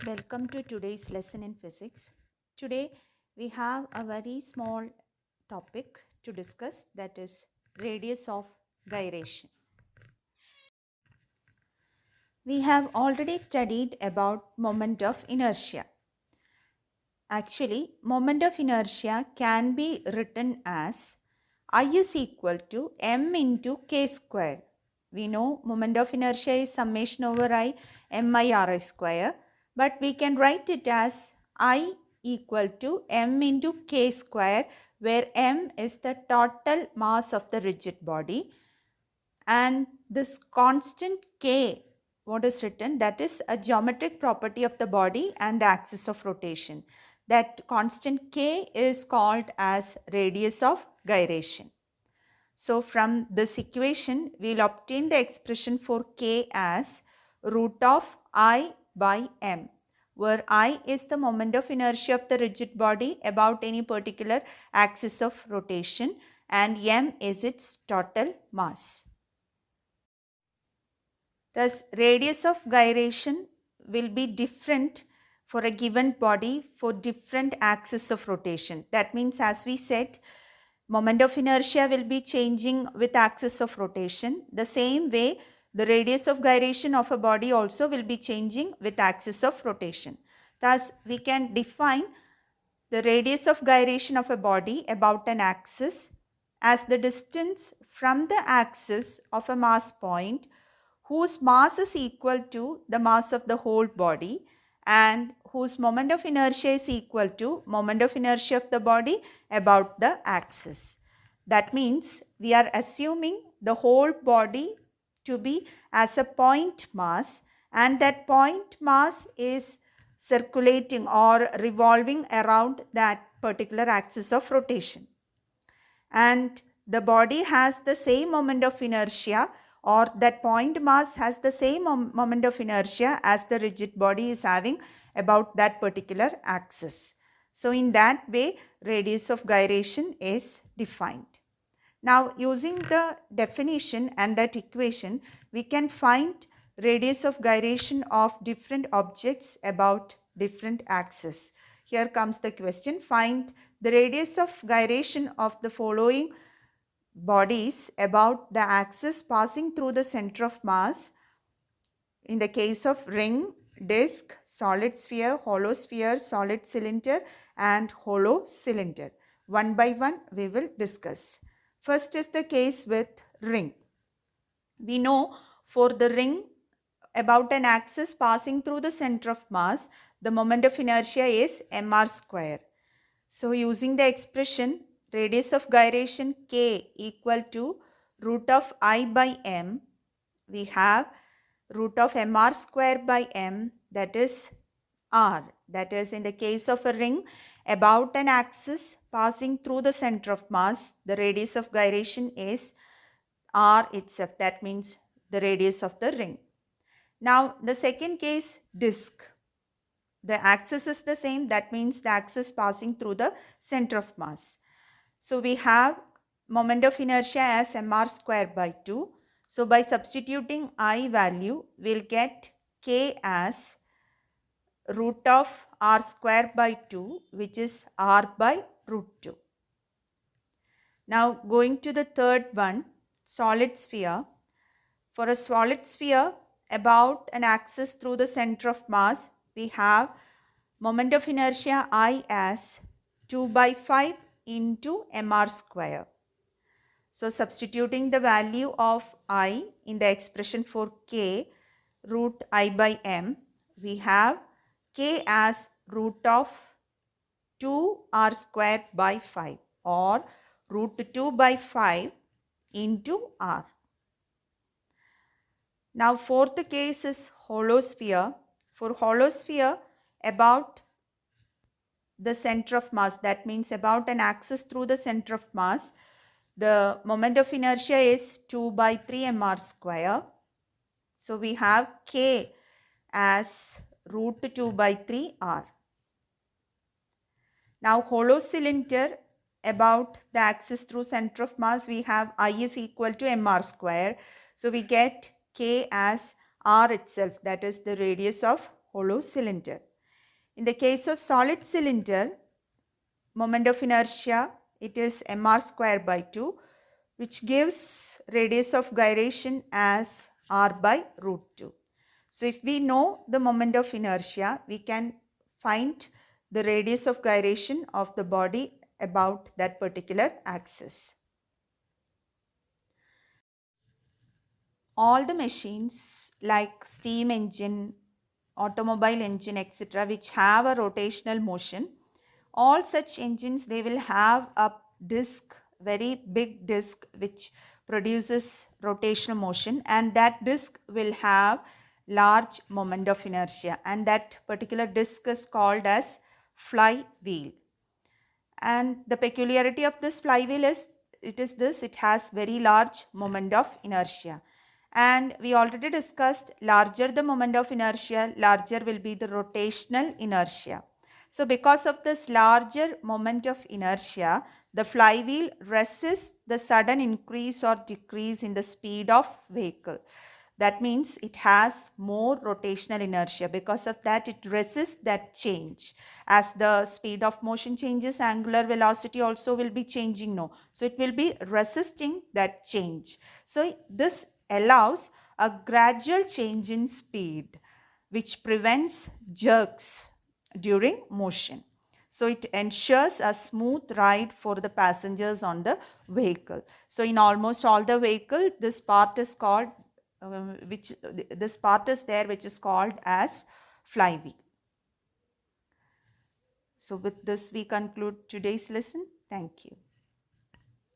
Welcome to today's lesson in physics. Today we have a very small topic to discuss, that is radius of gyration. We have already studied about moment of inertia. Actually, moment of inertia can be written as I is equal to m into k square. We know moment of inertia is summation over I mi square, but we can write it as I equal to m into k square, where m is the total mass of the rigid body and this constant k, what is written, that is a geometric property of the body and the axis of rotation. That constant k is called as radius of gyration. So from this equation, we will obtain the expression for k as root of I by m, where I is the moment of inertia of the rigid body about any particular axis of rotation and m is its total mass. Thus, radius of gyration will be different for a given body for different axes of rotation. That means, as we said, moment of inertia will be changing with axis of rotation. The same way, the radius of gyration of a body also will be changing with axis of rotation. Thus, we can define the radius of gyration of a body about an axis as the distance from the axis of a mass point whose mass is equal to the mass of the whole body and whose moment of inertia is equal to moment of inertia of the body about the axis. That means we are assuming the whole body to be as a point mass, and that point mass is circulating or revolving around that particular axis of rotation. And the body has the same moment of inertia, or that point mass has the same moment of inertia as the rigid body is having about that particular axis. So in that way, radius of gyration is defined. Now, using the definition and that equation, we can find radius of gyration of different objects about different axes. Here comes the question: find the radius of gyration of the following bodies about the axis passing through the center of mass in the case of ring, disc, solid sphere, hollow sphere, solid cylinder and hollow cylinder. One by one we will discuss. First is the case with ring. We know for the ring about an axis passing through the center of mass, the moment of inertia is mr square. So using the expression radius of gyration k equal to root of I by m, we have root of mr square by m, that is r. That is, in the case of a ring about an axis passing through the center of mass, the radius of gyration is r itself. That means the radius of the ring. Now the second case, disc. The axis is the same, that means the axis passing through the center of mass. So we have moment of inertia as mr square by 2. So by substituting I value, we'll get k as root of r square by 2, which is r by root 2. Now going to the third one, solid sphere. For a solid sphere about an axis through the center of mass, we have moment of inertia I as 2 by 5 into mr square. So substituting the value of I in the expression for k root I by m, we have k as root of 2r square by 5 or root 2 by 5 into r. Now fourth case is hollow sphere. For hollow sphere about the center of mass, that means about an axis through the center of mass, the moment of inertia is 2 by 3 mr square. So we have k as root 2 by 3 r. Now hollow cylinder about the axis through center of mass, we have I is equal to mr square. So we get k as r itself, that is the radius of hollow cylinder. In the case of solid cylinder, moment of inertia, it is mr square by 2, which gives radius of gyration as r by root 2. So if we know the moment of inertia, we can find the radius of gyration of the body about that particular axis. All the machines like steam engine, automobile engine, etc., which have a rotational motion, all such engines, they will have a disc, very big disc, which produces rotational motion, and that disc will have large moment of inertia, and that particular disc is called as flywheel. And the peculiarity of this flywheel is it has very large moment of inertia. And we already discussed, larger the moment of inertia, larger will be the rotational inertia. So because of this larger moment of inertia, the flywheel resists the sudden increase or decrease in the speed of vehicle. That means it has more rotational inertia. Because of that, it resists that change. As the speed of motion changes, angular velocity also will be changing. No, so it will be resisting that change. So this allows a gradual change in speed, which prevents jerks during motion. So it ensures a smooth ride for the passengers on the vehicle. So in almost all the vehicle, this part is called this part is there, which is called as flywheel. So with this we conclude today's lesson. Thank you.